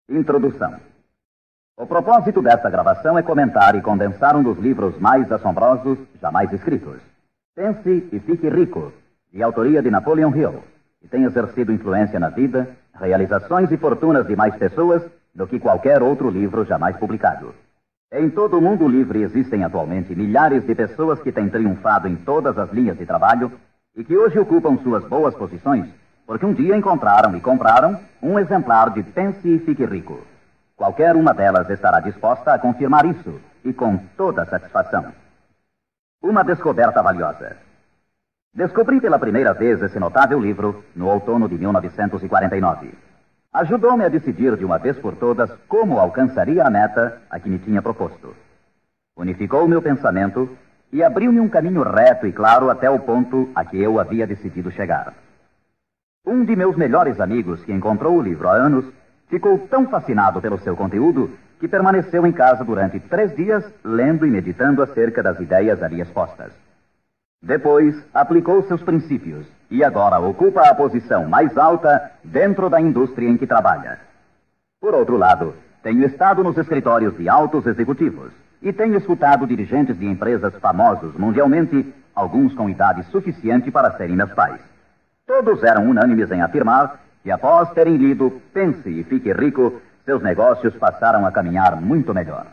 Introdução. O propósito desta gravação é comentar e condensar um dos livros mais assombrosos jamais escritos. Pense e Fique Rico, de autoria de Napoleon Hill, que tem exercido influência na vida, realizações e fortunas de mais pessoas do que qualquer outro livro jamais publicado. Em todo o mundo livre existem atualmente milhares de pessoas que têm triunfado em todas as linhas de trabalho e que hoje ocupam suas boas posições porque um dia encontraram e compraram um exemplar de Pense e Fique Rico. Qualquer uma delas estará disposta a confirmar isso, e com toda satisfação. Uma descoberta valiosa. Descobri pela primeira vez esse notável livro no outono de 1949. Ajudou-me a decidir de uma vez por todas como alcançaria a meta a que me tinha proposto. Unificou meu pensamento e abriu-me um caminho reto e claro até o ponto a que eu havia decidido chegar. Um de meus melhores amigos, que encontrou o livro há anos, ficou tão fascinado pelo seu conteúdo que permaneceu em casa durante 3 dias, lendo e meditando acerca das ideias ali expostas. Depois, aplicou seus princípios e agora ocupa a posição mais alta dentro da indústria em que trabalha. Por outro lado, tenho estado nos escritórios de altos executivos e tenho escutado dirigentes de empresas famosos mundialmente, alguns com idade suficiente para serem meus pais. Todos eram unânimes em afirmar que, após terem lido Pense e Fique Rico, seus negócios passaram a caminhar muito melhor.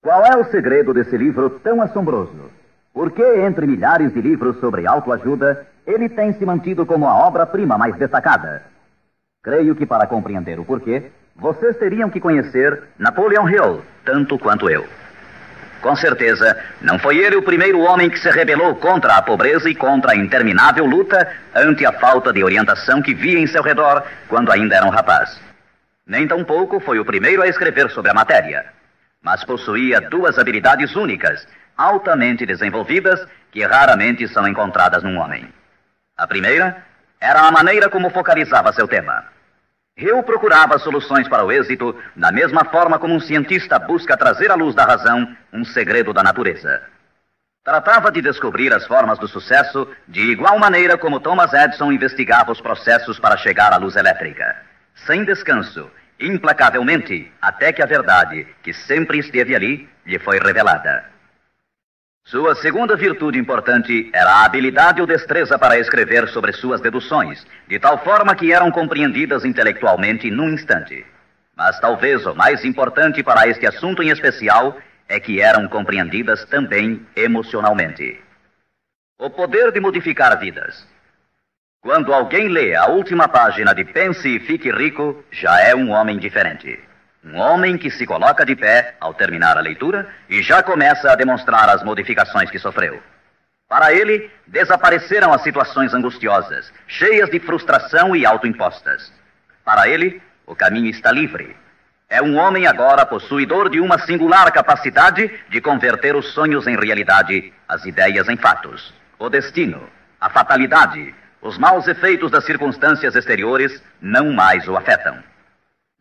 Qual é o segredo desse livro tão assombroso? Por que, entre milhares de livros sobre autoajuda, ele tem se mantido como a obra-prima mais destacada? Creio que, para compreender o porquê, vocês teriam que conhecer Napoleon Hill, tanto quanto eu. Com certeza, não foi ele o primeiro homem que se rebelou contra a pobreza e contra a interminável luta ante a falta de orientação que via em seu redor quando ainda era um rapaz. Nem tampouco foi o primeiro a escrever sobre a matéria, mas possuía 2 habilidades únicas, altamente desenvolvidas, que raramente são encontradas num homem. A primeira era a maneira como focalizava seu tema. Hill procurava soluções para o êxito da mesma forma como um cientista busca trazer à luz da razão um segredo da natureza. Tratava de descobrir as formas do sucesso de igual maneira como Thomas Edison investigava os processos para chegar à luz elétrica, sem descanso, implacavelmente, até que a verdade, que sempre esteve ali, lhe foi revelada. Sua segunda virtude importante era a habilidade ou destreza para escrever sobre suas deduções, de tal forma que eram compreendidas intelectualmente num instante. Mas talvez o mais importante para este assunto em especial é que eram compreendidas também emocionalmente. O poder de modificar vidas. Quando alguém lê a última página de Pense e Fique Rico, já é um homem diferente. Um homem que se coloca de pé ao terminar a leitura e já começa a demonstrar as modificações que sofreu. Para ele, desapareceram as situações angustiosas, cheias de frustração e autoimpostas. Para ele, o caminho está livre. É um homem agora possuidor de uma singular capacidade de converter os sonhos em realidade, as ideias em fatos. O destino, a fatalidade, os maus efeitos das circunstâncias exteriores não mais o afetam.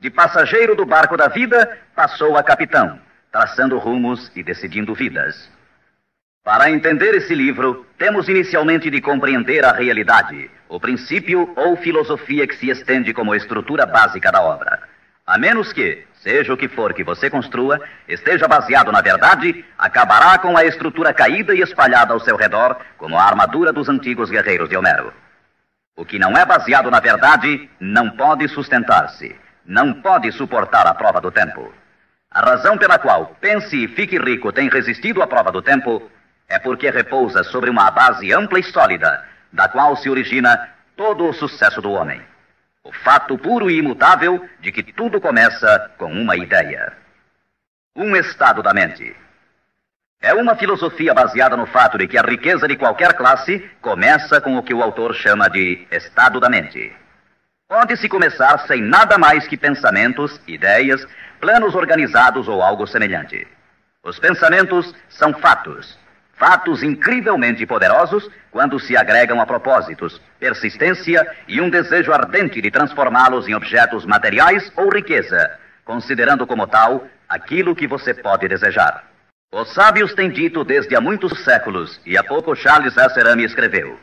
De passageiro do barco da vida, passou a capitão, traçando rumos e decidindo vidas. Para entender esse livro, temos inicialmente de compreender a realidade, o princípio ou filosofia que se estende como estrutura básica da obra. A menos que, seja o que for que você construa, esteja baseado na verdade, acabará com a estrutura caída e espalhada ao seu redor, como a armadura dos antigos guerreiros de Homero. O que não é baseado na verdade não pode sustentar-se. Não pode suportar a prova do tempo. A razão pela qual Pense e Fique Rico tem resistido à prova do tempo é porque repousa sobre uma base ampla e sólida, da qual se origina todo o sucesso do homem. O fato puro e imutável de que tudo começa com uma ideia. Um estado da mente. É uma filosofia baseada no fato de que a riqueza de qualquer classe começa com o que o autor chama de estado da mente. Pode-se começar sem nada mais que pensamentos, ideias, planos organizados ou algo semelhante. Os pensamentos são fatos. Fatos incrivelmente poderosos quando se agregam a propósitos, persistência e um desejo ardente de transformá-los em objetos materiais ou riqueza, considerando como tal aquilo que você pode desejar. Os sábios têm dito desde há muitos séculos, e há pouco Charles Esserami escreveu: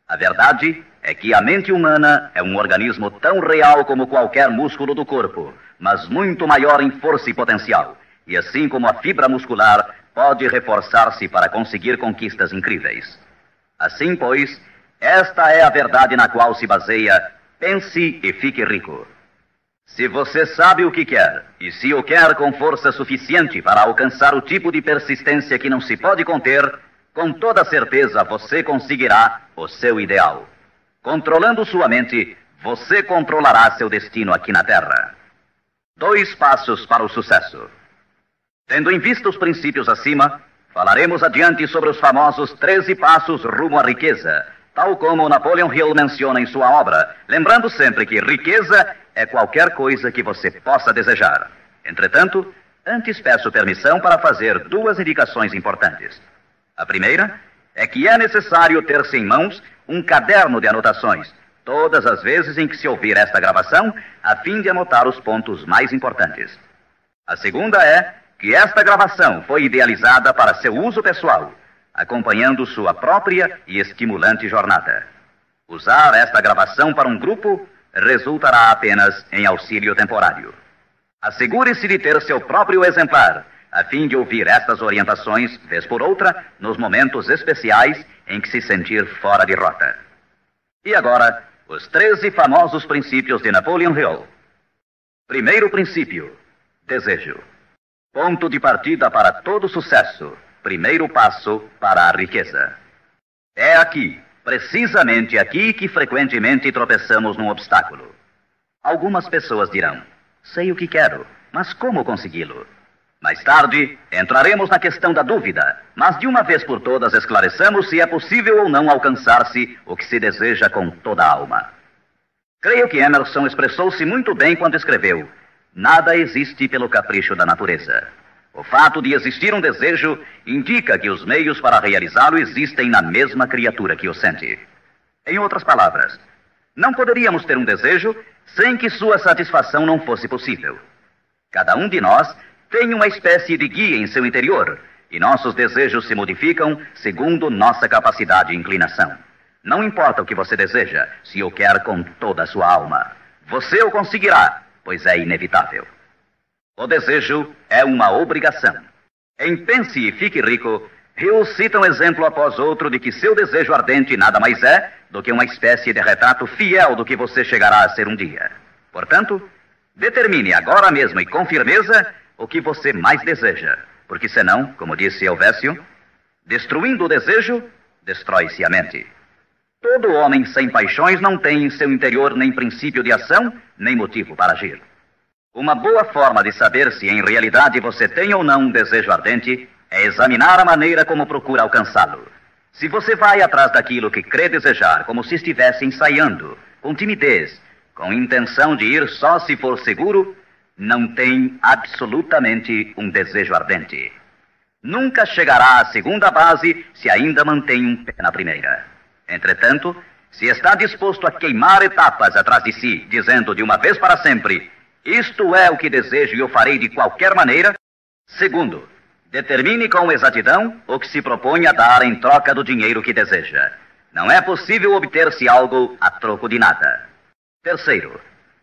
a verdade é que a mente humana é um organismo tão real como qualquer músculo do corpo, mas muito maior em força e potencial. E assim como a fibra muscular pode reforçar-se para conseguir conquistas incríveis. Assim, pois, esta é a verdade na qual se baseia Pense e Fique Rico. Se você sabe o que quer, e se o quer com força suficiente para alcançar o tipo de persistência que não se pode conter, com toda certeza você conseguirá o seu ideal. Controlando sua mente, você controlará seu destino aqui na Terra. 2 passos para o sucesso. Tendo em vista os princípios acima, falaremos adiante sobre os famosos 13 passos rumo à riqueza, tal como Napoleon Hill menciona em sua obra, lembrando sempre que riqueza é qualquer coisa que você possa desejar. Entretanto, antes peço permissão para fazer 2 indicações importantes. A primeira é que é necessário ter-se em mãos um caderno de anotações, todas as vezes em que se ouvir esta gravação, a fim de anotar os pontos mais importantes. A segunda é que esta gravação foi idealizada para seu uso pessoal, acompanhando sua própria e estimulante jornada. Usar esta gravação para um grupo resultará apenas em auxílio temporário. Assegure-se de ter seu próprio exemplar, a fim de ouvir estas orientações, vez por outra, nos momentos especiais em que se sentir fora de rota. E agora, os 13 famosos princípios de Napoleon Hill. Primeiro princípio: desejo. Ponto de partida para todo sucesso. Primeiro passo para a riqueza. É aqui, precisamente aqui, que frequentemente tropeçamos num obstáculo. Algumas pessoas dirão: sei o que quero, mas como consegui-lo? Mais tarde, entraremos na questão da dúvida, mas de uma vez por todas esclareçamos se é possível ou não alcançar-se o que se deseja com toda a alma. Creio que Emerson expressou-se muito bem quando escreveu: nada existe pelo capricho da natureza. O fato de existir um desejo indica que os meios para realizá-lo existem na mesma criatura que o sente. Em outras palavras, não poderíamos ter um desejo sem que sua satisfação não fosse possível. Cada um de nós tem uma espécie de guia em seu interior, e nossos desejos se modificam segundo nossa capacidade e inclinação. Não importa o que você deseja, se o quer com toda a sua alma. Você o conseguirá, pois é inevitável. O desejo é uma obrigação. Em Pense e Fique Rico, Hill cita um exemplo após outro de que seu desejo ardente nada mais é do que uma espécie de retrato fiel do que você chegará a ser um dia. Portanto, determine agora mesmo e com firmeza o que você mais deseja, porque senão, como disse Helvécio, destruindo o desejo, destrói-se a mente. Todo homem sem paixões não tem em seu interior nem princípio de ação, nem motivo para agir. Uma boa forma de saber se em realidade você tem ou não um desejo ardente é examinar a maneira como procura alcançá-lo. Se você vai atrás daquilo que crê desejar, como se estivesse ensaiando, com timidez, com intenção de ir só se for seguro, não tem absolutamente um desejo ardente. Nunca chegará à segunda base se ainda mantém um pé na primeira. Entretanto, se está disposto a queimar etapas atrás de si, dizendo de uma vez para sempre: isto é o que desejo e o farei de qualquer maneira. Segundo, determine com exatidão o que se propõe a dar em troca do dinheiro que deseja. Não é possível obter-se algo a troco de nada. Terceiro,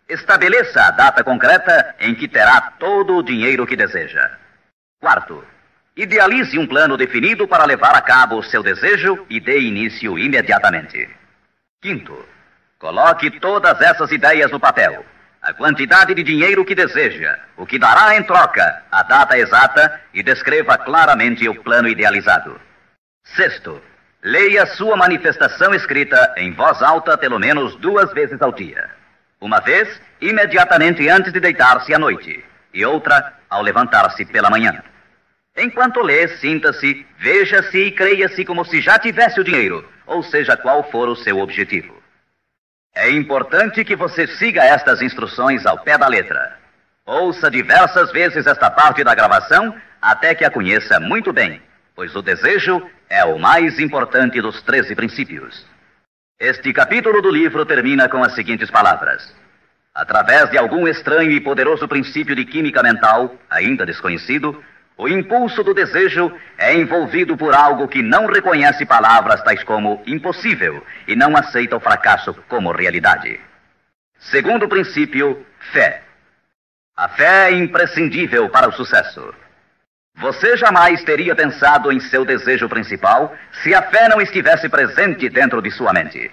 estabeleça a data concreta em que terá todo o dinheiro que deseja. Quarto, idealize um plano definido para levar a cabo o seu desejo e dê início imediatamente. Quinto, coloque todas essas ideias no papel. A quantidade de dinheiro que deseja, o que dará em troca, a data exata e descreva claramente o plano idealizado. Sexto, leia sua manifestação escrita em voz alta pelo menos 2 vezes ao dia. Uma vez, imediatamente antes de deitar-se à noite, e outra ao levantar-se pela manhã. Enquanto lê, sinta-se, veja-se e creia-se como se já tivesse o dinheiro, ou seja, qual for o seu objetivo. É importante que você siga estas instruções ao pé da letra. Ouça diversas vezes esta parte da gravação até que a conheça muito bem, pois o desejo é o mais importante dos 13 princípios. Este capítulo do livro termina com as seguintes palavras: através de algum estranho e poderoso princípio de química mental, ainda desconhecido, O impulso do desejo é envolvido por algo que não reconhece palavras tais como impossível e não aceita o fracasso como realidade. Segundo princípio, fé. A fé é imprescindível para o sucesso. Você jamais teria pensado em seu desejo principal se a fé não estivesse presente dentro de sua mente.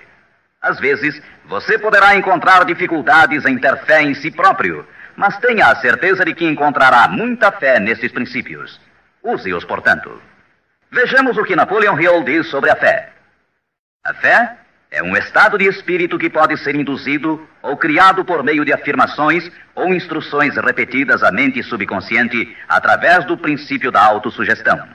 Às vezes, você poderá encontrar dificuldades em ter fé em si próprio, mas tenha a certeza de que encontrará muita fé nesses princípios. Use-os, portanto. Vejamos o que Napoleon Hill diz sobre a fé. A fé é um estado de espírito que pode ser induzido ou criado por meio de afirmações ou instruções repetidas à mente subconsciente através do princípio da autossugestão.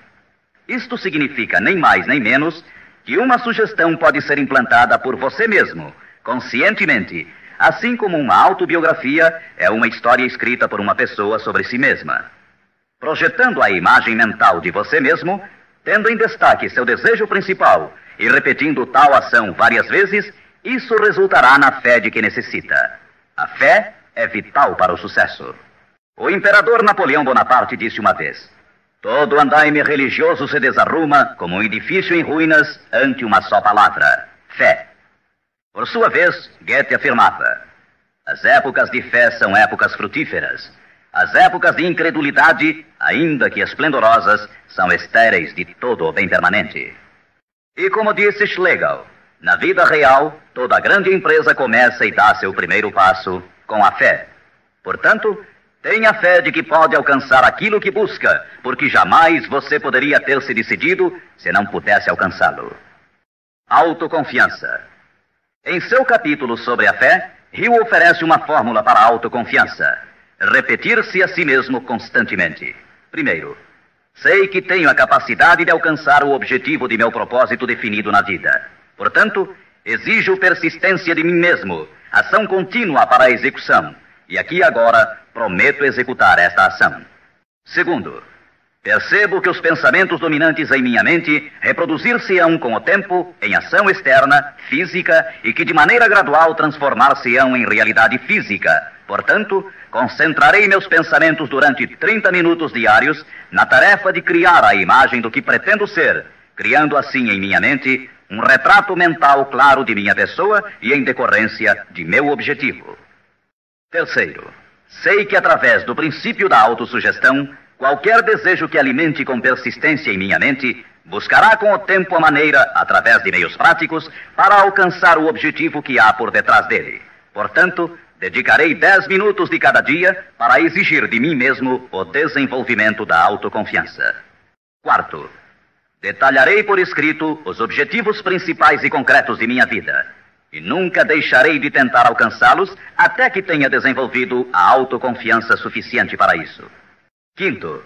Isto significa nem mais nem menos que uma sugestão pode ser implantada por você mesmo, conscientemente, assim como uma autobiografia é uma história escrita por uma pessoa sobre si mesma. Projetando a imagem mental de você mesmo, tendo em destaque seu desejo principal e repetindo tal ação várias vezes, isso resultará na fé de que necessita. A fé é vital para o sucesso. O imperador Napoleão Bonaparte disse uma vez: todo andaime religioso se desarruma como um edifício em ruínas ante uma só palavra: fé. Por sua vez, Goethe afirmava: as épocas de fé são épocas frutíferas. As épocas de incredulidade, ainda que esplendorosas, são estéreis de todo o bem permanente. E como disse Schlegel, na vida real, toda grande empresa começa e dá seu primeiro passo com a fé. Portanto, tenha fé de que pode alcançar aquilo que busca, porque jamais você poderia ter se decidido se não pudesse alcançá-lo. Autoconfiança. Em seu capítulo sobre a fé, Hill oferece uma fórmula para a autoconfiança: repetir-se a si mesmo constantemente. Primeiro, sei que tenho a capacidade de alcançar o objetivo de meu propósito definido na vida. Portanto, exijo persistência de mim mesmo, ação contínua para a execução. E aqui agora prometo executar esta ação. Segundo, percebo que os pensamentos dominantes em minha mente reproduzir-se-ão com o tempo em ação externa, física, e que de maneira gradual transformar-se-ão em realidade física. Portanto, concentrarei meus pensamentos durante 30 minutos diários na tarefa de criar a imagem do que pretendo ser, criando assim em minha mente um retrato mental claro de minha pessoa e em decorrência de meu objetivo. Terceiro, sei que através do princípio da autossugestão, qualquer desejo que alimente com persistência em minha mente buscará com o tempo a maneira, através de meios práticos, para alcançar o objetivo que há por detrás dele. Portanto, dedicarei 10 minutos de cada dia para exigir de mim mesmo o desenvolvimento da autoconfiança. Quarto, detalharei por escrito os objetivos principais e concretos de minha vida, e nunca deixarei de tentar alcançá-los até que tenha desenvolvido a autoconfiança suficiente para isso. Quinto,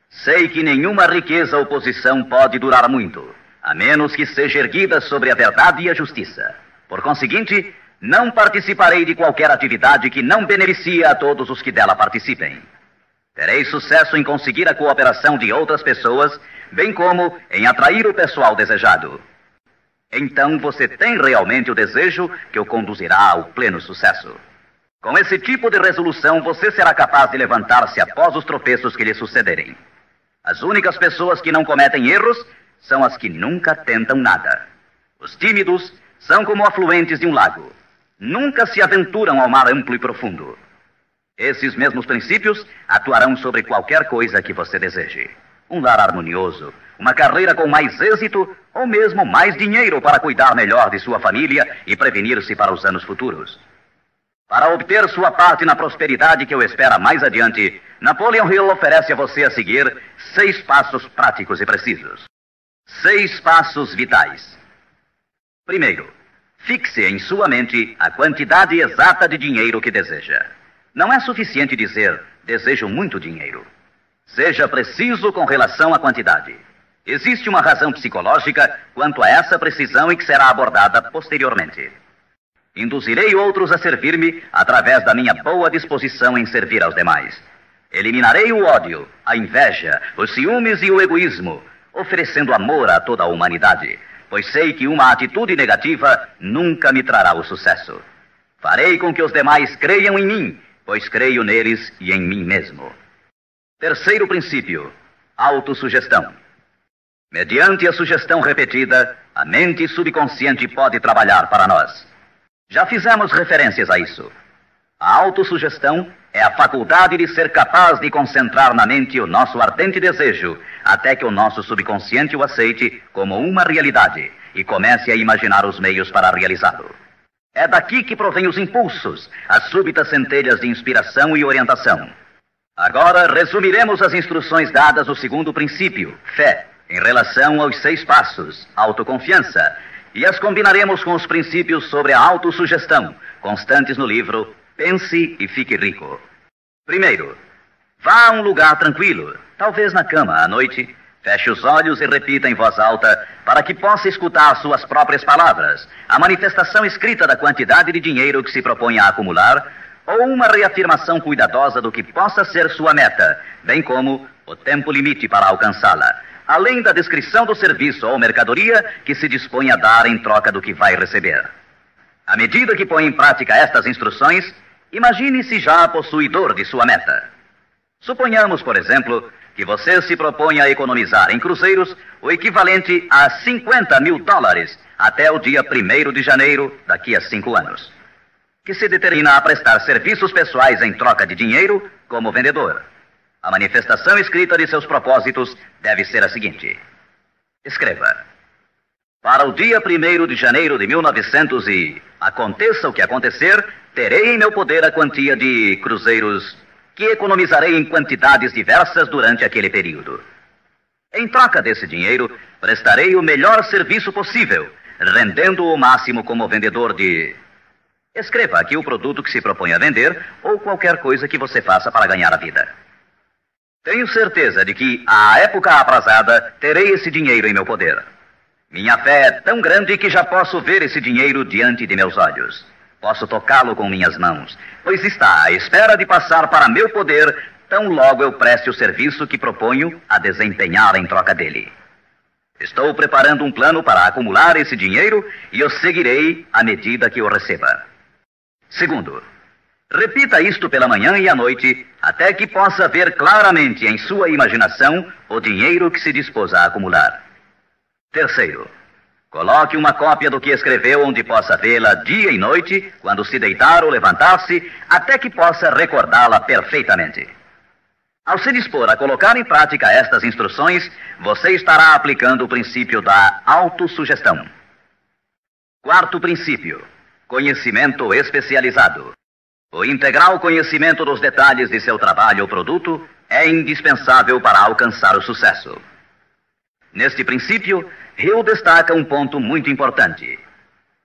sei que nenhuma riqueza ou posição pode durar muito, a menos que seja erguida sobre a verdade e a justiça. Por conseguinte, não participarei de qualquer atividade que não beneficie a todos os que dela participem. Terei sucesso em conseguir a cooperação de outras pessoas, bem como em atrair o pessoal desejado. Então você tem realmente o desejo que o conduzirá ao pleno sucesso. Com esse tipo de resolução, você será capaz de levantar-se após os tropeços que lhe sucederem. As únicas pessoas que não cometem erros são as que nunca tentam nada. Os tímidos são como afluentes de um lago. Nunca se aventuram ao mar amplo e profundo. Esses mesmos princípios atuarão sobre qualquer coisa que você deseje. Um lar harmonioso, uma carreira com mais êxito ou mesmo mais dinheiro para cuidar melhor de sua família e prevenir-se para os anos futuros. Para obter sua parte na prosperidade que o espera mais adiante, Napoleon Hill oferece a você a seguir 6 passos práticos e precisos. 6 passos vitais. Primeiro, fixe em sua mente a quantidade exata de dinheiro que deseja. Não é suficiente dizer, desejo muito dinheiro. Seja preciso com relação à quantidade. Existe uma razão psicológica quanto a essa precisão e que será abordada posteriormente. Induzirei outros a servir-me através da minha boa disposição em servir aos demais. Eliminarei o ódio, a inveja, os ciúmes e o egoísmo, oferecendo amor a toda a humanidade, pois sei que uma atitude negativa nunca me trará o sucesso. Farei com que os demais creiam em mim, pois creio neles e em mim mesmo. Terceiro princípio, Autossugestão. Mediante a sugestão repetida, a mente subconsciente pode trabalhar para nós. Já fizemos referências a isso. A autossugestão é a faculdade de ser capaz de concentrar na mente o nosso ardente desejo, até que o nosso subconsciente o aceite como uma realidade e comece a imaginar os meios para realizá-lo. É daqui que provém os impulsos, as súbitas centelhas de inspiração e orientação. Agora resumiremos as instruções dadas no segundo princípio, fé, em relação aos 6 passos, autoconfiança, e as combinaremos com os princípios sobre a autossugestão, constantes no livro Pense e Fique Rico. Primeiro, vá a um lugar tranquilo, talvez na cama à noite, feche os olhos e repita em voz alta para que possa escutar suas próprias palavras, a manifestação escrita da quantidade de dinheiro que se propõe a acumular, ou uma reafirmação cuidadosa do que possa ser sua meta, bem como o tempo limite para alcançá-la, além da descrição do serviço ou mercadoria que se dispõe a dar em troca do que vai receber. À medida que põe em prática estas instruções, imagine-se já possuidor de sua meta. Suponhamos, por exemplo, que você se propõe a economizar em cruzeiros o equivalente a $50 mil até o dia 1º de janeiro daqui a 5 anos, que se determina a prestar serviços pessoais em troca de dinheiro como vendedor. A manifestação escrita de seus propósitos deve ser a seguinte. Escreva: para o dia 1º de janeiro de 1900 e aconteça o que acontecer, terei em meu poder a quantia de cruzeiros que economizarei em quantidades diversas durante aquele período. Em troca desse dinheiro, prestarei o melhor serviço possível, rendendo o máximo como vendedor de... Escreva aqui o produto que se propõe a vender ou qualquer coisa que você faça para ganhar a vida. Tenho certeza de que, à época aprazada, terei esse dinheiro em meu poder. Minha fé é tão grande que já posso ver esse dinheiro diante de meus olhos. Posso tocá-lo com minhas mãos, pois está à espera de passar para meu poder tão logo eu preste o serviço que proponho a desempenhar em troca dele. Estou preparando um plano para acumular esse dinheiro e eu seguirei à medida que o receba. Segundo, repita isto pela manhã e à noite, até que possa ver claramente em sua imaginação o dinheiro que se dispôs a acumular. Terceiro, coloque uma cópia do que escreveu onde possa vê-la dia e noite, quando se deitar ou levantar-se, até que possa recordá-la perfeitamente. Ao se dispor a colocar em prática estas instruções, você estará aplicando o princípio da autossugestão. Quarto princípio, conhecimento especializado. O integral conhecimento dos detalhes de seu trabalho ou produto é indispensável para alcançar o sucesso. Neste princípio, Hill destaca um ponto muito importante.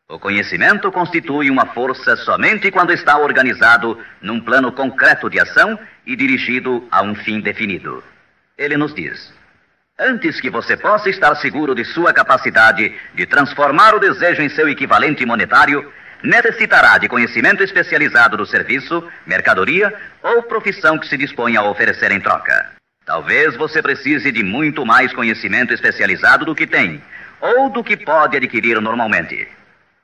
O conhecimento constitui uma força somente quando está organizado num plano concreto de ação e dirigido a um fim definido. Ele nos diz: antes que você possa estar seguro de sua capacidade de transformar o desejo em seu equivalente monetário, necessitará de conhecimento especializado do serviço, mercadoria ou profissão que se dispõe a oferecer em troca. Talvez você precise de muito mais conhecimento especializado do que tem, ou do que pode adquirir normalmente.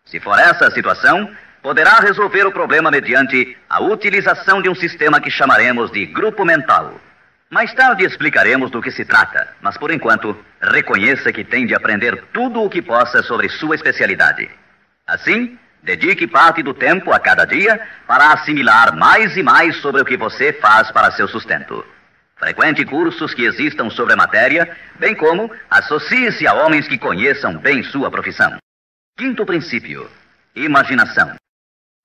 Se for essa a situação, poderá resolver o problema mediante a utilização de um sistema que chamaremos de grupo mental. Mais tarde explicaremos do que se trata, mas por enquanto, reconheça que tem de aprender tudo o que possa sobre sua especialidade. Assim, dedique parte do tempo a cada dia para assimilar mais e mais sobre o que você faz para seu sustento. Frequente cursos que existam sobre a matéria, bem como associe-se a homens que conheçam bem sua profissão. Quinto princípio, imaginação.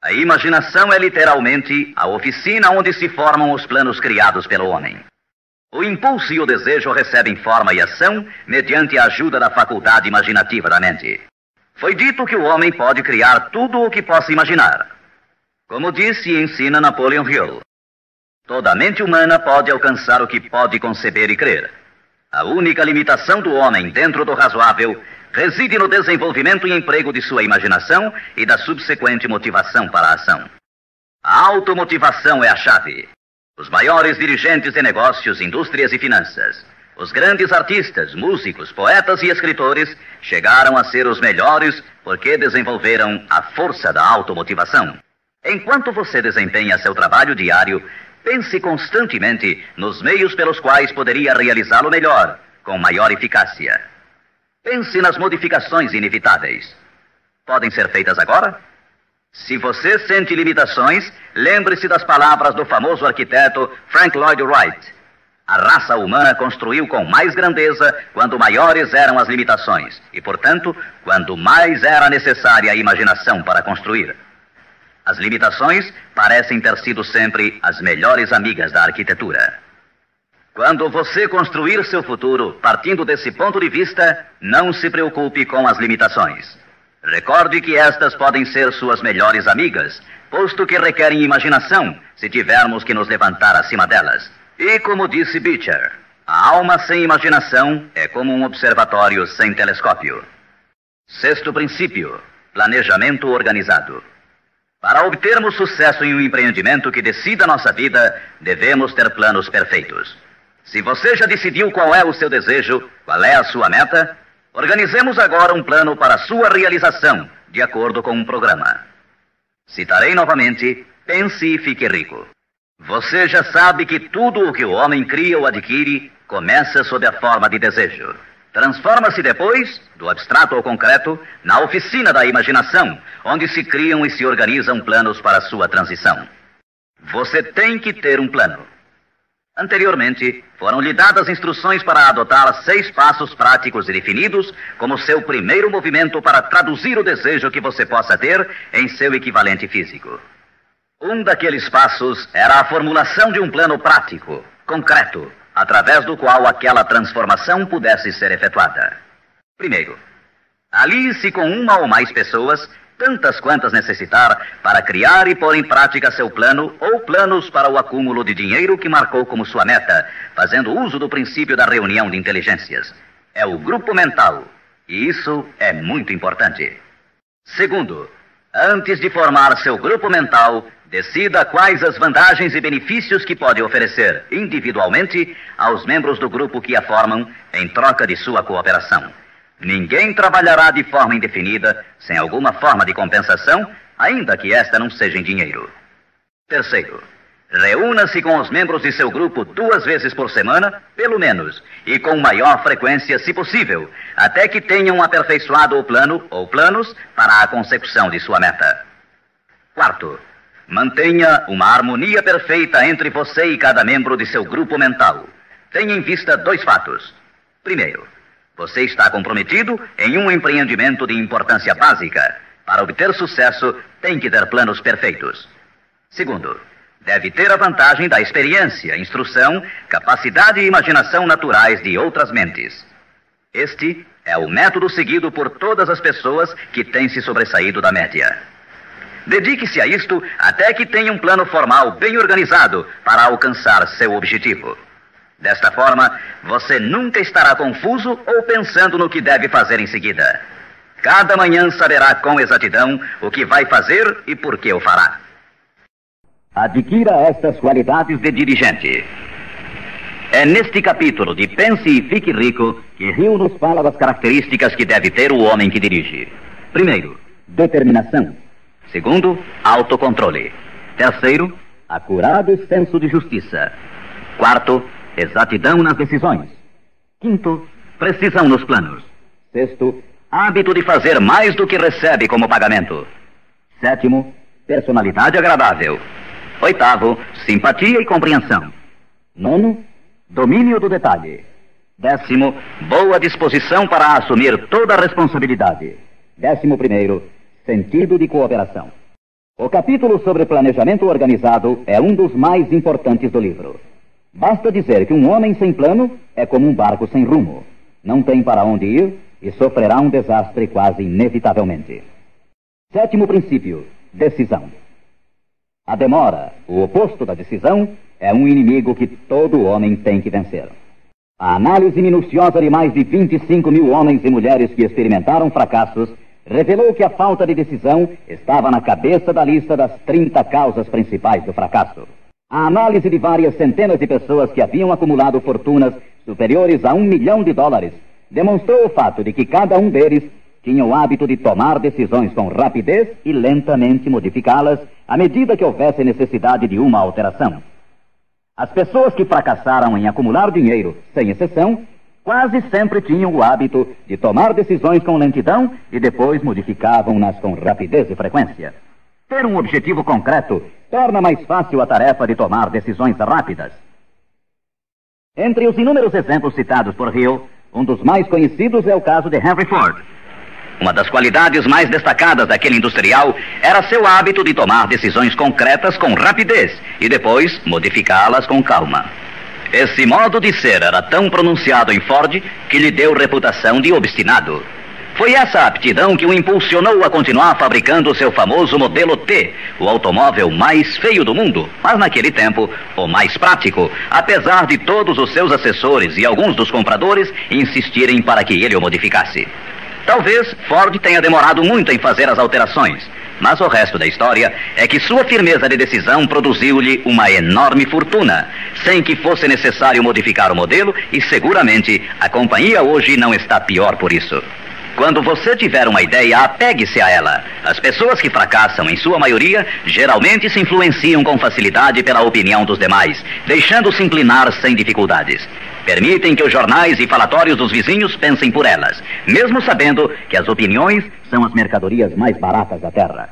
A imaginação é literalmente a oficina onde se formam os planos criados pelo homem. O impulso e o desejo recebem forma e ação mediante a ajuda da faculdade imaginativa da mente. Foi dito que o homem pode criar tudo o que possa imaginar. Como disse e ensina Napoleon Hill, toda mente humana pode alcançar o que pode conceber e crer. A única limitação do homem dentro do razoável reside no desenvolvimento e emprego de sua imaginação e da subsequente motivação para a ação. A automotivação é a chave. Os maiores dirigentes de negócios, indústrias e finanças, os grandes artistas, músicos, poetas e escritores chegaram a ser os melhores porque desenvolveram a força da automotivação. Enquanto você desempenha seu trabalho diário, pense constantemente nos meios pelos quais poderia realizá-lo melhor, com maior eficácia. Pense nas modificações inevitáveis. Podem ser feitas agora? Se você sente limitações, lembre-se das palavras do famoso arquiteto Frank Lloyd Wright. A raça humana construiu com mais grandeza quando maiores eram as limitações e, portanto, quando mais era necessária a imaginação para construir. As limitações parecem ter sido sempre as melhores amigas da arquitetura. Quando você construir seu futuro partindo desse ponto de vista, não se preocupe com as limitações. Recorde que estas podem ser suas melhores amigas, posto que requerem imaginação se tivermos que nos levantar acima delas. E como disse Beecher, a alma sem imaginação é como um observatório sem telescópio. Sexto princípio: planejamento organizado. Para obtermos sucesso em um empreendimento que decida nossa vida, devemos ter planos perfeitos. Se você já decidiu qual é o seu desejo, qual é a sua meta, organizemos agora um plano para a sua realização, de acordo com um programa. Citarei novamente: pense e fique rico. Você já sabe que tudo o que o homem cria ou adquire começa sob a forma de desejo. Transforma-se depois, do abstrato ao concreto, na oficina da imaginação, onde se criam e se organizam planos para a sua transição. Você tem que ter um plano. Anteriormente, foram lhe dadas instruções para adotar 6 passos práticos e definidos como seu primeiro movimento para traduzir o desejo que você possa ter em seu equivalente físico. Um daqueles passos era a formulação de um plano prático, concreto, através do qual aquela transformação pudesse ser efetuada. Primeiro, alie-se com uma ou mais pessoas, tantas quantas necessitar, para criar e pôr em prática seu plano ou planos para o acúmulo de dinheiro que marcou como sua meta, fazendo uso do princípio da reunião de inteligências. É o grupo mental, e isso é muito importante. Segundo, antes de formar seu grupo mental, decida quais as vantagens e benefícios que pode oferecer individualmente aos membros do grupo que a formam em troca de sua cooperação. Ninguém trabalhará de forma indefinida sem alguma forma de compensação, ainda que esta não seja em dinheiro. Terceiro, reúna-se com os membros de seu grupo 2 vezes por semana, pelo menos, e com maior frequência, se possível, até que tenham aperfeiçoado o plano ou planos para a consecução de sua meta. Quarto, mantenha uma harmonia perfeita entre você e cada membro de seu grupo mental. Tenha em vista 2 fatos. Primeiro, você está comprometido em um empreendimento de importância básica. Para obter sucesso, tem que ter planos perfeitos. Segundo, deve ter a vantagem da experiência, instrução, capacidade e imaginação naturais de outras mentes. Este é o método seguido por todas as pessoas que têm se sobressaído da média. Dedique-se a isto até que tenha um plano formal bem organizado para alcançar seu objetivo. Desta forma, você nunca estará confuso ou pensando no que deve fazer em seguida. Cada manhã saberá com exatidão o que vai fazer e por que o fará. Adquira estas qualidades de dirigente. É neste capítulo de Pense e Fique Rico que Hill nos fala das características que deve ter o homem que dirige. Primeiro, determinação. Segundo, autocontrole. Terceiro, acurado senso de justiça. Quarto, exatidão nas decisões. Quinto, precisão nos planos. Sexto, hábito de fazer mais do que recebe como pagamento. Sétimo, personalidade agradável. Oitavo, simpatia e compreensão. Nono, domínio do detalhe. Décimo, boa disposição para assumir toda a responsabilidade. 11º, sentido de cooperação. O capítulo sobre planejamento organizado é um dos mais importantes do livro. Basta dizer que um homem sem plano é como um barco sem rumo. Não tem para onde ir e sofrerá um desastre quase inevitavelmente. 7º princípio, decisão. A demora, o oposto da decisão, é um inimigo que todo homem tem que vencer. A análise minuciosa de mais de 25 mil homens e mulheres que experimentaram fracassos revelou que a falta de decisão estava na cabeça da lista das 30 causas principais do fracasso. A análise de várias centenas de pessoas que haviam acumulado fortunas superiores a $1 milhão demonstrou o fato de que cada um deles tinha o hábito de tomar decisões com rapidez e lentamente modificá-las à medida que houvesse necessidade de uma alteração. As pessoas que fracassaram em acumular dinheiro, sem exceção, quase sempre tinham o hábito de tomar decisões com lentidão e depois modificavam-nas com rapidez e frequência. Ter um objetivo concreto torna mais fácil a tarefa de tomar decisões rápidas. Entre os inúmeros exemplos citados por Hill, um dos mais conhecidos é o caso de Henry Ford. Uma das qualidades mais destacadas daquele industrial era seu hábito de tomar decisões concretas com rapidez e depois modificá-las com calma. Esse modo de ser era tão pronunciado em Ford que lhe deu reputação de obstinado. Foi essa aptidão que o impulsionou a continuar fabricando seu famoso modelo T, o automóvel mais feio do mundo, mas naquele tempo o mais prático, apesar de todos os seus assessores e alguns dos compradores insistirem para que ele o modificasse. Talvez Ford tenha demorado muito em fazer as alterações, mas o resto da história é que sua firmeza de decisão produziu-lhe uma enorme fortuna, sem que fosse necessário modificar o modelo, e seguramente a companhia hoje não está pior por isso. Quando você tiver uma ideia, apegue-se a ela. As pessoas que fracassam, em sua maioria, geralmente se influenciam com facilidade pela opinião dos demais, deixando-se inclinar sem dificuldades. Permitem que os jornais e falatórios dos vizinhos pensem por elas, mesmo sabendo que as opiniões são as mercadorias mais baratas da terra.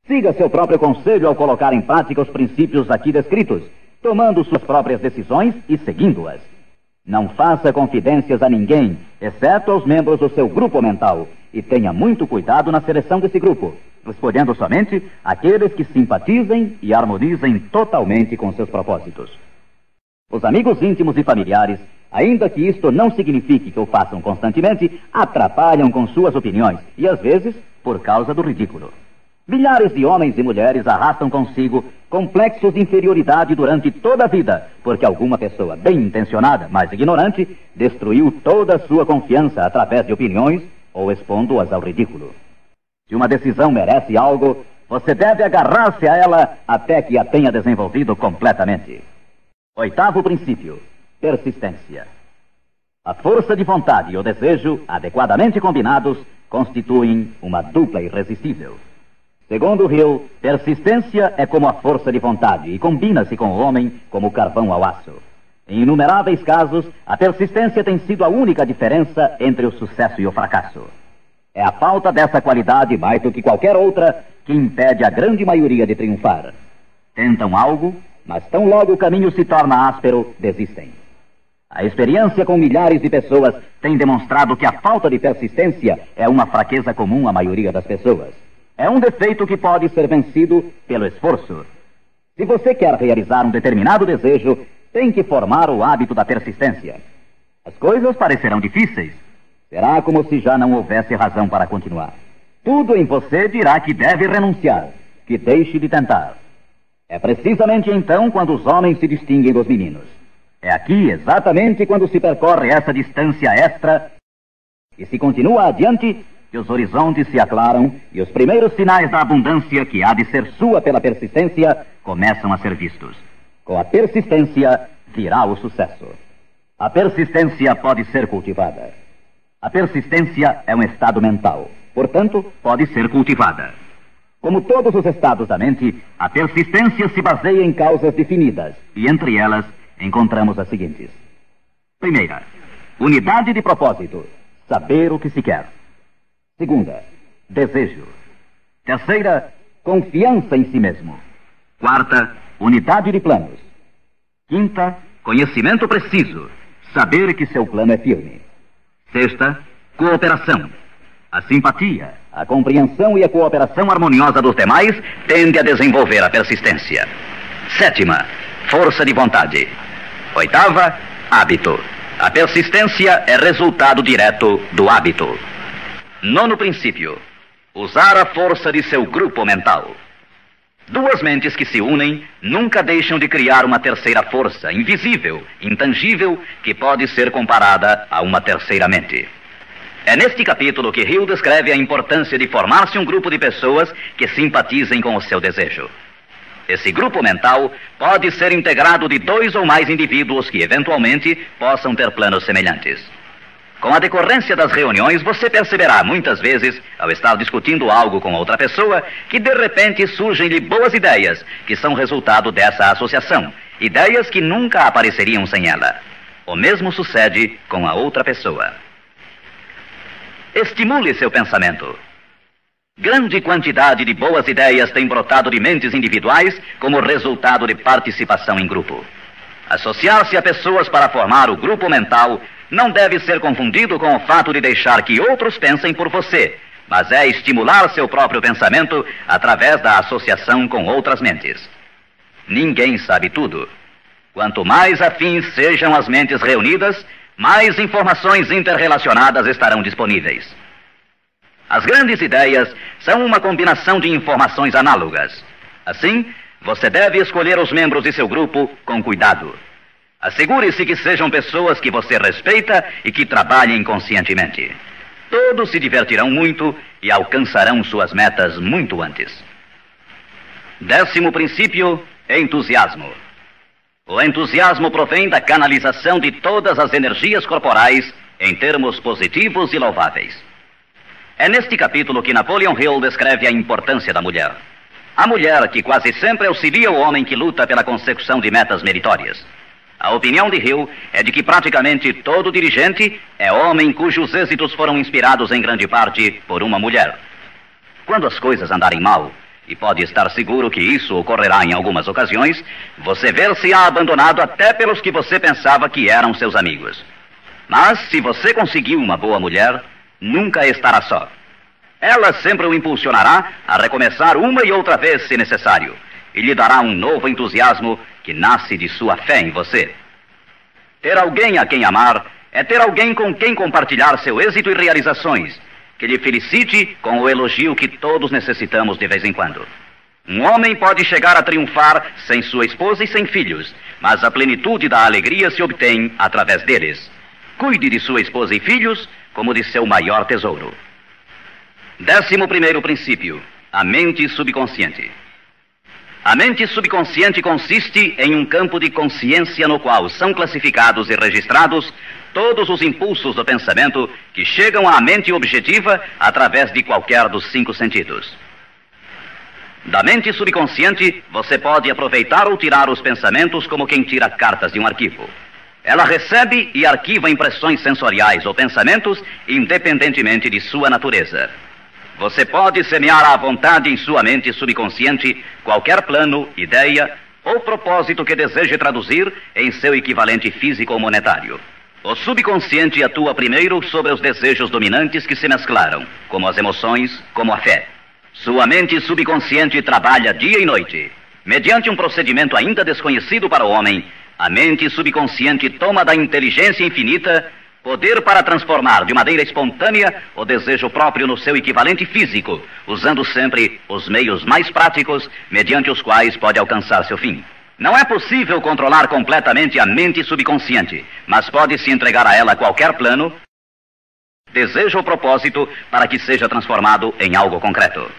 Siga seu próprio conselho ao colocar em prática os princípios aqui descritos, tomando suas próprias decisões e seguindo-as. Não faça confidências a ninguém, exceto aos membros do seu grupo mental, e tenha muito cuidado na seleção desse grupo, escolhendo somente aqueles que simpatizem e harmonizem totalmente com seus propósitos. Os amigos íntimos e familiares, ainda que isto não signifique que o façam constantemente, atrapalham com suas opiniões, e às vezes por causa do ridículo. Milhares de homens e mulheres arrastam consigo complexos de inferioridade durante toda a vida, porque alguma pessoa bem intencionada, mas ignorante, destruiu toda a sua confiança através de opiniões ou expondo-as ao ridículo. Se uma decisão merece algo, você deve agarrar-se a ela até que a tenha desenvolvido completamente. Oitavo princípio: persistência. A força de vontade e o desejo, adequadamente combinados, constituem uma dupla irresistível. Segundo Hill, persistência é como a força de vontade e combina-se com o homem como o carvão ao aço. Em inumeráveis casos, a persistência tem sido a única diferença entre o sucesso e o fracasso. É a falta dessa qualidade, mais do que qualquer outra, que impede a grande maioria de triunfar. Tentam algo, mas tão logo o caminho se torna áspero, desistem. A experiência com milhares de pessoas tem demonstrado que a falta de persistência é uma fraqueza comum à maioria das pessoas. É um defeito que pode ser vencido pelo esforço. Se você quer realizar um determinado desejo, tem que formar o hábito da persistência. As coisas parecerão difíceis. Será como se já não houvesse razão para continuar. Tudo em você dirá que deve renunciar, que deixe de tentar. É precisamente então quando os homens se distinguem dos meninos. É aqui exatamente quando se percorre essa distância extra e se continua adiante que os horizontes se aclaram e os primeiros sinais da abundância que há de ser sua pela persistência começam a ser vistos. Com a persistência virá o sucesso. A persistência pode ser cultivada. A persistência é um estado mental, portanto, pode ser cultivada. Como todos os estados da mente, a persistência se baseia em causas definidas, e entre elas encontramos as seguintes. Primeira, unidade de propósito, saber o que se quer. Segunda, desejo. Terceira, confiança em si mesmo. Quarta, unidade de planos. Quinta, conhecimento preciso, saber que seu plano é firme. Sexta, cooperação. A simpatia, a compreensão e a cooperação harmoniosa dos demais tende a desenvolver a persistência. Sétima, força de vontade. Oitava, hábito. A persistência é resultado direto do hábito. Nono princípio: usar a força de seu grupo mental. Duas mentes que se unem nunca deixam de criar uma terceira força, invisível, intangível, que pode ser comparada a uma terceira mente. É neste capítulo que Hill descreve a importância de formar-se um grupo de pessoas que simpatizem com o seu desejo. Esse grupo mental pode ser integrado de 2 ou mais indivíduos que eventualmente possam ter planos semelhantes. Com a decorrência das reuniões, você perceberá muitas vezes, ao estar discutindo algo com outra pessoa, que de repente surgem-lhe boas ideias, que são resultado dessa associação, ideias que nunca apareceriam sem ela. O mesmo sucede com a outra pessoa. Estimule seu pensamento. Grande quantidade de boas ideias tem brotado de mentes individuais como resultado de participação em grupo. Associar-se a pessoas para formar o grupo mental não deve ser confundido com o fato de deixar que outros pensem por você, mas é estimular seu próprio pensamento através da associação com outras mentes. Ninguém sabe tudo. Quanto mais afins sejam as mentes reunidas, mais informações interrelacionadas estarão disponíveis. As grandes ideias são uma combinação de informações análogas. Assim, você deve escolher os membros de seu grupo com cuidado. Assegure-se que sejam pessoas que você respeita e que trabalhem conscientemente. Todos se divertirão muito e alcançarão suas metas muito antes. 10º princípio, entusiasmo. O entusiasmo provém da canalização de todas as energias corporais em termos positivos e louváveis. É neste capítulo que Napoleon Hill descreve a importância da mulher. A mulher que quase sempre auxilia o homem que luta pela consecução de metas meritórias. A opinião de Hill é de que praticamente todo dirigente é homem cujos êxitos foram inspirados em grande parte por uma mulher. Quando as coisas andarem mal, e pode estar seguro que isso ocorrerá em algumas ocasiões, você ver-se-á abandonado até pelos que você pensava que eram seus amigos. Mas se você conseguiu uma boa mulher, nunca estará só. Ela sempre o impulsionará a recomeçar uma e outra vez se necessário, e lhe dará um novo entusiasmo que nasce de sua fé em você. Ter alguém a quem amar é ter alguém com quem compartilhar seu êxito e realizações, que lhe felicite com o elogio que todos necessitamos de vez em quando. Um homem pode chegar a triunfar sem sua esposa e sem filhos, mas a plenitude da alegria se obtém através deles. Cuide de sua esposa e filhos como de seu maior tesouro. 11º princípio, a mente subconsciente. A mente subconsciente consiste em um campo de consciência no qual são classificados e registrados todos os impulsos do pensamento que chegam à mente objetiva através de qualquer dos 5 sentidos. Da mente subconsciente, você pode aproveitar ou tirar os pensamentos como quem tira cartas de um arquivo. Ela recebe e arquiva impressões sensoriais ou pensamentos independentemente de sua natureza. Você pode semear à vontade em sua mente subconsciente qualquer plano, ideia ou propósito que deseje traduzir em seu equivalente físico ou monetário. O subconsciente atua primeiro sobre os desejos dominantes que se mesclaram, como as emoções, como a fé. Sua mente subconsciente trabalha dia e noite. Mediante um procedimento ainda desconhecido para o homem, a mente subconsciente toma da inteligência infinita poder para transformar de maneira espontânea o desejo próprio no seu equivalente físico, usando sempre os meios mais práticos mediante os quais pode alcançar seu fim. Não é possível controlar completamente a mente subconsciente, mas pode-se entregar a ela qualquer plano, desejo ou propósito para que seja transformado em algo concreto.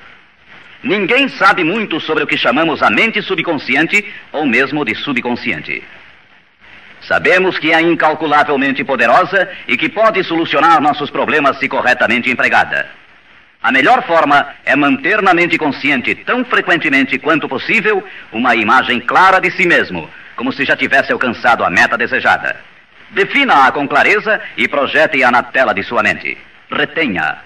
Ninguém sabe muito sobre o que chamamos a mente subconsciente ou mesmo de subconsciente. Sabemos que é incalculavelmente poderosa e que pode solucionar nossos problemas se corretamente empregada. A melhor forma é manter na mente consciente, tão frequentemente quanto possível, uma imagem clara de si mesmo, como se já tivesse alcançado a meta desejada. Defina-a com clareza e projete-a na tela de sua mente. Retenha-a.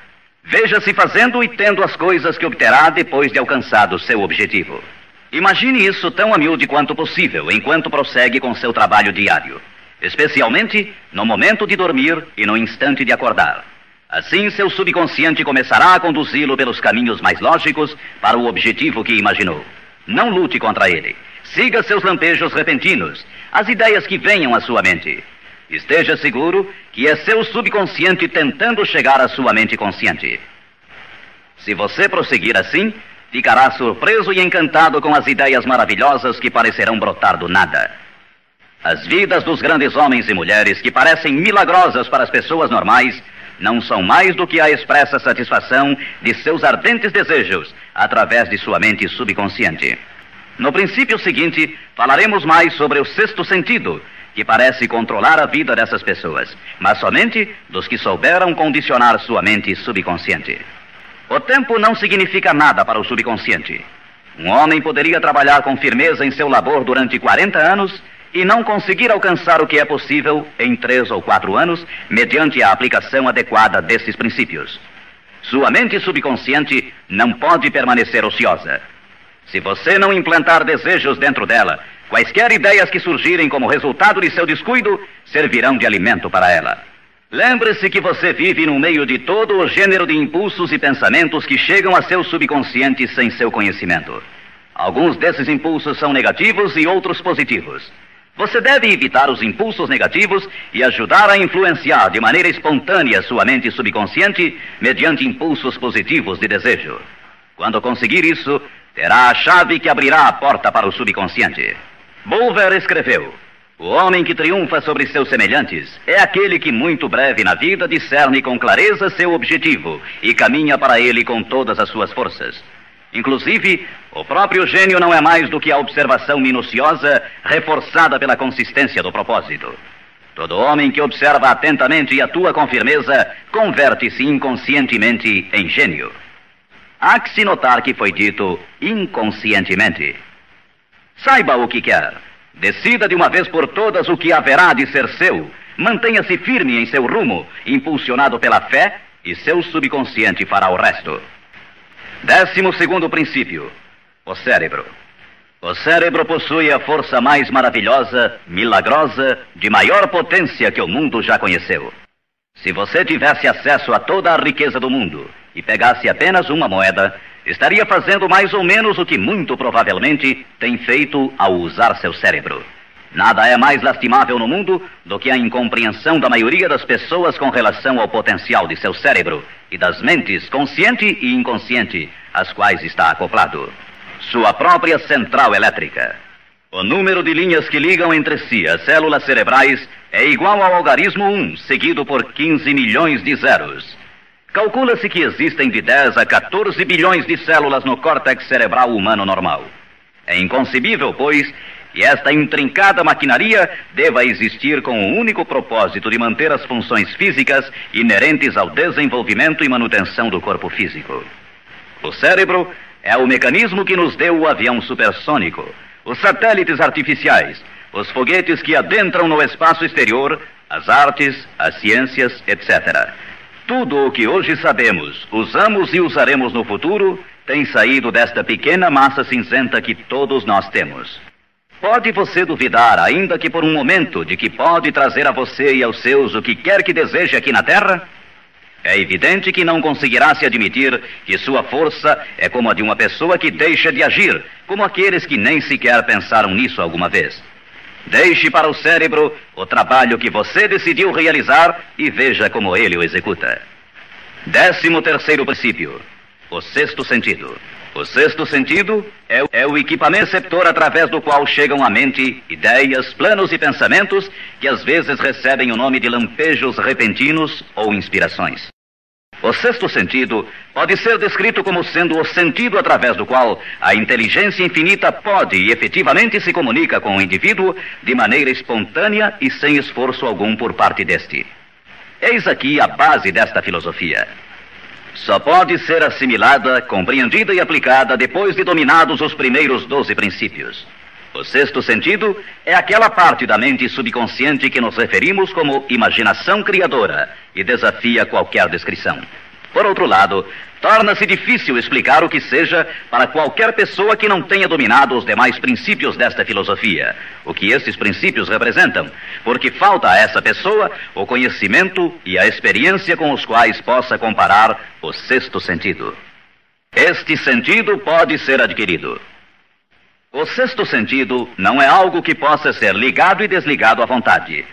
Veja-se fazendo e tendo as coisas que obterá depois de alcançado seu objetivo. Imagine isso tão a miúde quanto possível enquanto prossegue com seu trabalho diário, especialmente no momento de dormir e no instante de acordar. Assim, seu subconsciente começará a conduzi-lo pelos caminhos mais lógicos para o objetivo que imaginou. Não lute contra ele. Siga seus lampejos repentinos, as ideias que venham à sua mente. Esteja seguro que é seu subconsciente tentando chegar à sua mente consciente. Se você prosseguir assim, ficará surpreso e encantado com as ideias maravilhosas que parecerão brotar do nada. As vidas dos grandes homens e mulheres que parecem milagrosas para as pessoas normais não são mais do que a expressa satisfação de seus ardentes desejos através de sua mente subconsciente. No princípio seguinte, falaremos mais sobre o 6º sentido, que parece controlar a vida dessas pessoas, mas somente dos que souberam condicionar sua mente subconsciente. O tempo não significa nada para o subconsciente. Um homem poderia trabalhar com firmeza em seu labor durante 40 anos e não conseguir alcançar o que é possível em 3 ou 4 anos, mediante a aplicação adequada desses princípios. Sua mente subconsciente não pode permanecer ociosa. Se você não implantar desejos dentro dela, quaisquer ideias que surgirem como resultado de seu descuido servirão de alimento para ela. Lembre-se que você vive no meio de todo o gênero de impulsos e pensamentos que chegam a seu subconsciente sem seu conhecimento. Alguns desses impulsos são negativos e outros positivos. Você deve evitar os impulsos negativos e ajudar a influenciar de maneira espontânea sua mente subconsciente mediante impulsos positivos de desejo. Quando conseguir isso, terá a chave que abrirá a porta para o subconsciente. Bulwer escreveu: o homem que triunfa sobre seus semelhantes é aquele que muito breve na vida discerne com clareza seu objetivo e caminha para ele com todas as suas forças. Inclusive, o próprio gênio não é mais do que a observação minuciosa reforçada pela consistência do propósito. Todo homem que observa atentamente e atua com firmeza converte-se inconscientemente em gênio. Há que se notar que foi dito inconscientemente. Saiba o que quer. Decida de uma vez por todas o que haverá de ser seu. Mantenha-se firme em seu rumo, impulsionado pela fé, e seu subconsciente fará o resto. 12º princípio: o cérebro. O cérebro possui a força mais maravilhosa, milagrosa, de maior potência que o mundo já conheceu. Se você tivesse acesso a toda a riqueza do mundo e pegasse apenas uma moeda, estaria fazendo mais ou menos o que muito provavelmente tem feito ao usar seu cérebro. Nada é mais lastimável no mundo do que a incompreensão da maioria das pessoas com relação ao potencial de seu cérebro e das mentes consciente e inconsciente, às quais está acoplado. Sua própria central elétrica. O número de linhas que ligam entre si as células cerebrais é igual ao algarismo 1, seguido por 15 milhões de zeros. Calcula-se que existem de 10 a 14 bilhões de células no córtex cerebral humano normal. É inconcebível, pois, que esta intrincada maquinaria deva existir com o único propósito de manter as funções físicas inerentes ao desenvolvimento e manutenção do corpo físico. O cérebro é o mecanismo que nos deu o avião supersônico, os satélites artificiais, os foguetes que adentram no espaço exterior, as artes, as ciências, etc. Tudo o que hoje sabemos, usamos e usaremos no futuro, tem saído desta pequena massa cinzenta que todos nós temos. Pode você duvidar, ainda que por um momento, de que pode trazer a você e aos seus o que quer que deseje aqui na Terra? É evidente que não conseguirá se admitir que sua força é como a de uma pessoa que deixa de agir, como aqueles que nem sequer pensaram nisso alguma vez. Deixe para o cérebro o trabalho que você decidiu realizar e veja como ele o executa. 13º princípio: o sexto sentido. O sexto sentido é o equipamento receptor através do qual chegam à mente ideias, planos e pensamentos que às vezes recebem o nome de lampejos repentinos ou inspirações. O sexto sentido pode ser descrito como sendo o sentido através do qual a inteligência infinita pode e efetivamente se comunica com o indivíduo de maneira espontânea e sem esforço algum por parte deste. Eis aqui a base desta filosofia. Só pode ser assimilada, compreendida e aplicada depois de dominados os primeiros 12 princípios. O sexto sentido é aquela parte da mente subconsciente que nos referimos como imaginação criadora e desafia qualquer descrição. Por outro lado, torna-se difícil explicar o que seja para qualquer pessoa que não tenha dominado os demais princípios desta filosofia, o que esses princípios representam, porque falta a essa pessoa o conhecimento e a experiência com os quais possa comparar o sexto sentido. Este sentido pode ser adquirido. O sexto sentido não é algo que possa ser ligado e desligado à vontade.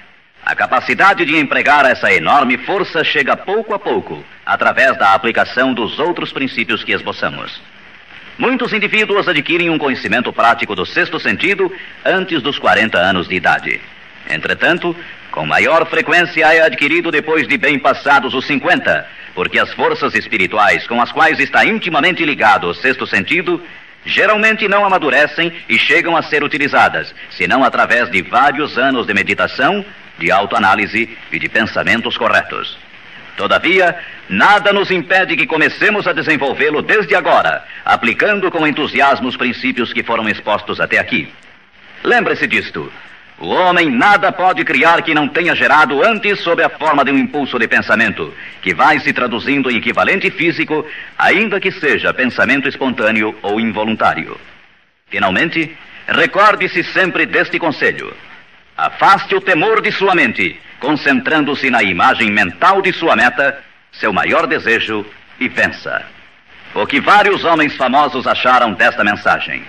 A capacidade de empregar essa enorme força chega pouco a pouco, através da aplicação dos outros princípios que esboçamos. Muitos indivíduos adquirem um conhecimento prático do sexto sentido antes dos 40 anos de idade. Entretanto, com maior frequência é adquirido depois de bem passados os 50, porque as forças espirituais com as quais está intimamente ligado o sexto sentido geralmente não amadurecem e chegam a ser utilizadas, senão através de vários anos de meditação, de autoanálise e de pensamentos corretos. Todavia, nada nos impede que comecemos a desenvolvê-lo desde agora, aplicando com entusiasmo os princípios que foram expostos até aqui. Lembre-se disto: O homem nada pode criar que não tenha gerado antes sob a forma de um impulso de pensamento, que vai se traduzindo em equivalente físico, ainda que seja pensamento espontâneo ou involuntário. Finalmente, recorde-se sempre deste conselho. Afaste o temor de sua mente, concentrando-se na imagem mental de sua meta, seu maior desejo, e vença. O que vários homens famosos acharam desta mensagem.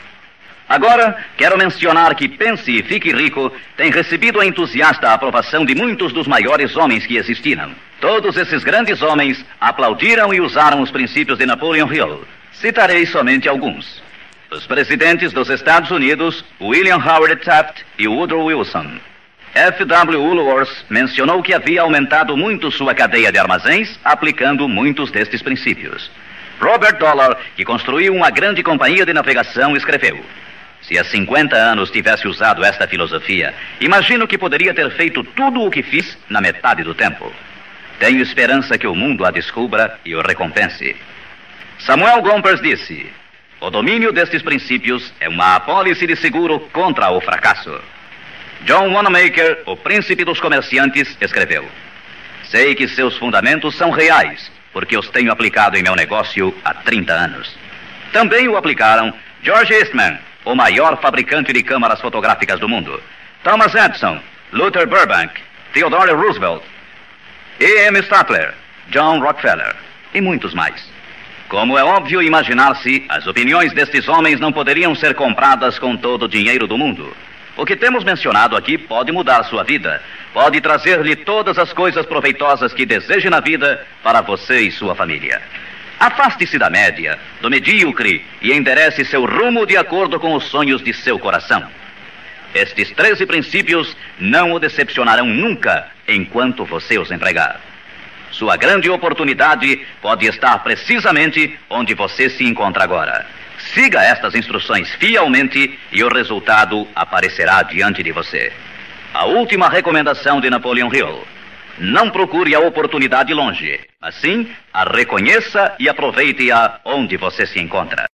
Agora, quero mencionar que Pense e Fique Rico tem recebido a entusiasta aprovação de muitos dos maiores homens que existiram. Todos esses grandes homens aplaudiram e usaram os princípios de Napoleon Hill. Citarei somente alguns. Os presidentes dos Estados Unidos, William Howard Taft e Woodrow Wilson. F.W. Woolworth mencionou que havia aumentado muito sua cadeia de armazéns, aplicando muitos destes princípios. Robert Dollar, que construiu uma grande companhia de navegação, escreveu: se há 50 anos tivesse usado esta filosofia, imagino que poderia ter feito tudo o que fiz na metade do tempo. Tenho esperança que o mundo a descubra e o recompense. Samuel Gompers disse: o domínio destes princípios é uma apólice de seguro contra o fracasso. John Wanamaker, o príncipe dos comerciantes, escreveu: sei que seus fundamentos são reais, porque os tenho aplicado em meu negócio há 30 anos. Também o aplicaram George Eastman, o maior fabricante de câmaras fotográficas do mundo, Thomas Edison, Luther Burbank, Theodore Roosevelt, E.M. Statler, John Rockefeller e muitos mais. Como é óbvio imaginar-se, as opiniões destes homens não poderiam ser compradas com todo o dinheiro do mundo. O que temos mencionado aqui pode mudar sua vida, pode trazer-lhe todas as coisas proveitosas que deseje na vida para você e sua família. Afaste-se da média, do medíocre e enderece seu rumo de acordo com os sonhos de seu coração. Estes 13 princípios não o decepcionarão nunca enquanto você os empregar. Sua grande oportunidade pode estar precisamente onde você se encontra agora. Siga estas instruções fielmente e o resultado aparecerá diante de você. A última recomendação de Napoleon Hill: não procure a oportunidade longe, mas sim a reconheça e aproveite-a onde você se encontra.